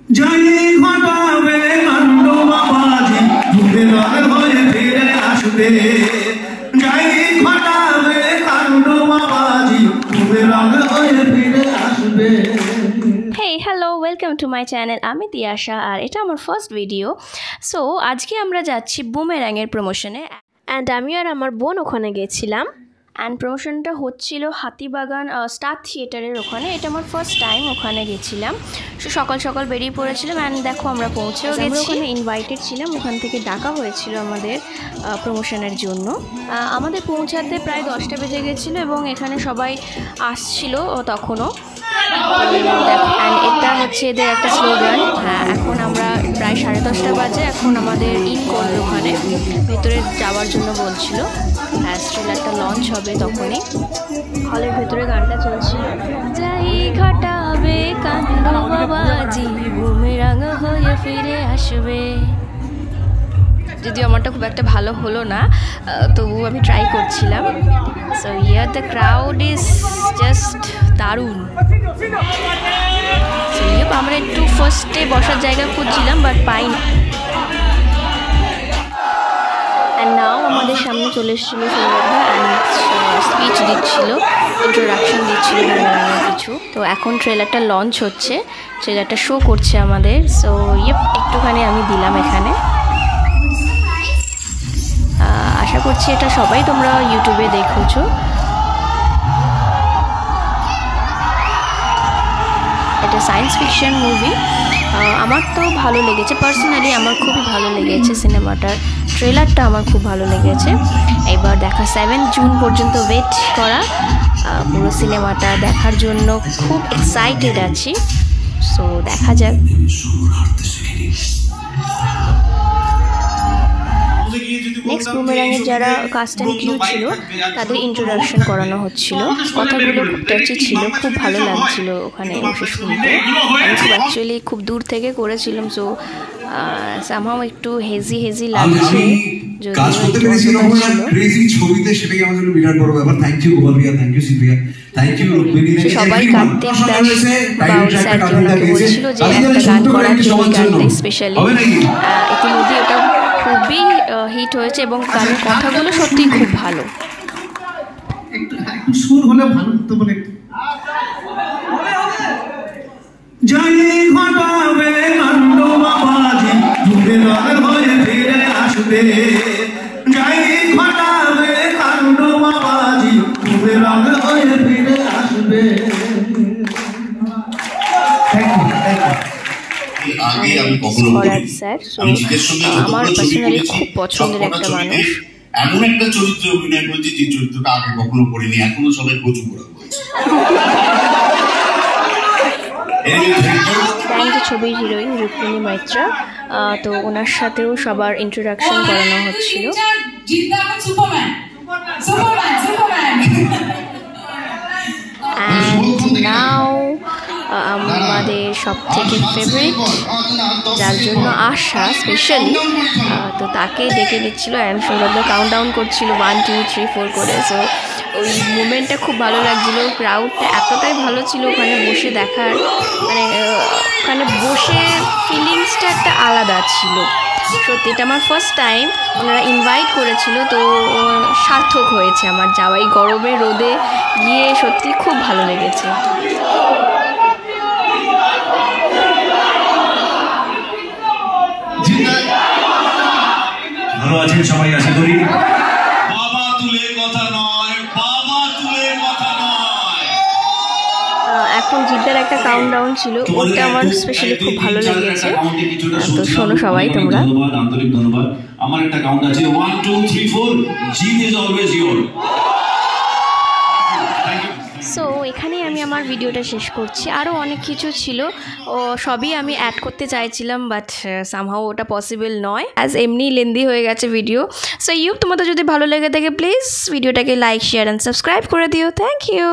যাই ঘটাবে কাণ্ড বাবাজি ঘুরে রঙ হয়ে ফিরে আসবে যাই ঘটাবে কাণ্ড বাবাজি ঘুরে রঙ হয়ে ফিরে আসবে। Hey, hello, welcome to my channel. আমি তিয়াশা আর এটা আমার ফার্স্ট ভিডিও। সো আজকে আমরা যাচ্ছি বুমেরাংয়ের প্রমোশনে অ্যান্ড আমি আর আমার বোন ওখানে গেছিলাম অ্যান্ড প্রমোশনটা হচ্ছিল হাতিবাগান স্টার থিয়েটারের ওখানে। এটা আমার ফার্স্ট টাইম ওখানে গেছিলাম। সো সকাল সকাল বেরিয়ে পড়েছিলাম অ্যান্ড দেখো আমরা পৌঁছেও গেছি। ওখানে ইনভাইটেড ছিলাম, ওখান থেকে ডাকা হয়েছিল আমাদের প্রমোশনের জন্য। আমাদের পৌঁছাতে প্রায় 10টা বেজে গেছিলো এবং এখানে সবাই আসছিল তখনও। অ্যান্ড এটা হচ্ছে এদের একটা স্লোগান। হ্যাঁ, এখন আমরা প্রায় 10:30 বাজে, এখন আমাদের ইন করবে ওখানে, ভেতরে যাওয়ার জন্য বলছিল। হ্যাঁ, ট্রেলারটা লঞ্চ হবে তখনই। হলের ভেতরে গানটা চলছিল, যাই ঘটাবে কাণ্ড বাবাজি বুমেরাং হয়ে ফিরে আসবে। যদিও আমারটা খুব একটা ভালো হলো না, তবু আমি ট্রাই করছিলাম। So here the crowd is just দারুণ। আমরা একটু ফার্স্টে বসার জায়গা খুঁজছিলাম বাট পাইনি। অ্যান্ড নাও আমাদের সামনে চলে এসেছিল সৌরভা অ্যান্ড স্পিচ দিচ্ছিল, ইন্ট্রোডাকশন দিচ্ছিল কিছু। তো এখন ট্রেলারটা লঞ্চ হচ্ছে, ট্রেলারটা শো করছে আমাদের। সো একটুখানি আমি দিলাম এখানে। আশা করছি এটা সবাই তোমরা ইউটিউবে দেখেছো। এটা সায়েন্স ফিকশন মুভি। আমার তো ভালো লেগেছে, পার্সোনালি আমার খুবই ভালো লেগেছে সিনেমাটার ট্রেলারটা, আমার খুব ভালো লেগেছে। এবার দেখা 7 জুন পর্যন্ত ওয়েট করা পুরো সিনেমাটা দেখার জন্য খুব এক্সাইটেড আছি। সো দেখা যাক। নেক্সট বুমেরাংয়ের যারা কাস্ট অ্যান্ড ক্রিউ ছিল তাদের ইন্ট্রোডাকশন করানো হচ্ছিল। কথাগুলো খুব টাচি ছিল, খুব ভালো লাগছিল ওখানে বসে শুনতে। আমি খুব অ্যাকচুয়ালি খুব দূর থেকে করেছিলাম, সো সামহাও একটু হেজি লাগছে। সবাই কার্তিক দাস বাউল স্যারকে ওনাকে বলছিল যে একটা গান করার জন্য, গানটা স্পেশালি। ইতিমধ্যে এটা খুবই হিট হয়েছে এবং গানের কথাগুলো সত্যিই খুব ভালো। একটু সুর হলে ভালো হতো বলে। যাই ঘটাবে কাণ্ড বাবাজি ঘুরে রঙ হয়ে ফিরে আসবে যাই ঘটাবে কাণ্ড বাবাজি ঘুরে রঙ হয়ে ফিরে আসবে। আগে আমি কখনো আমার পার্সোনালি খুব পছন্দের একটা মানুষ। এমন একটা চরিত্রে অভিনয় করেছে যে চরিত্রটা আগে কখনো করিনি, এখনো সবাই প্রচুর করা হয়েছে। ছবির হিরোইন রুক্মিণী মৈত্রা, তো ওনার সাথেও সবার ইন্ট্রোডাকশন করানো হচ্ছিল। নাও আমাদের সব থেকে ফেভারিট, যার জন্য আশা স্পেশালি, তো তাকে ডেকে নিচ্ছিল অ্যান্ড সৌরভ কাউন্ট ডাউন করছিল 1 2 3 4 করে। সো ওই মুভমেন্টটা খুব ভালো লাগছিলো। ক্রাউডটা এতটাই ভালো ছিল ওখানে বসে দেখার, মানে ওখানে বসে ফিলিংসটা একটা আলাদা ছিল। সত্যি এটা আমার ফার্স্ট টাইম, ওনারা ইনভাইট করেছিল, তো সার্থক হয়েছে আমার যাওয়া। এই গরমে রোদে গিয়ে সত্যি খুব ভালো লেগেছে। ভালো আছেন সবাই আশা করি। বাবা তুলে কথা নয়, বাবা তুলে কথা নয়। এখন জিদ্দার একটা কাউন্ট ডাউন ছিল, ওটা আমার স্পেশালি খুব ভালো লেগেছে। তো শোনো সবাই তোমরা। ধন্যবাদ, আন্তরিক ধন্যবাদ। আমার একটা কাউন্ট আছে 1 2 3 4, জিত ইজ অলওয়েজ ইয়োর। সো এখানেই আমি আমার ভিডিওটা শেষ করছি। আরও অনেক কিছু ছিল, ও সবই আমি অ্যাড করতে চাইছিলাম বাট সামহাও ওটা পসিবল নয়, অ্যাজ এমনি লেন্দি হয়ে গেছে ভিডিও। সো তোমাদের যদি ভালো লেগে থাকে প্লিজ ভিডিওটাকে লাইক শেয়ার অ্যান্ড সাবস্ক্রাইব করে দিও। Thank you.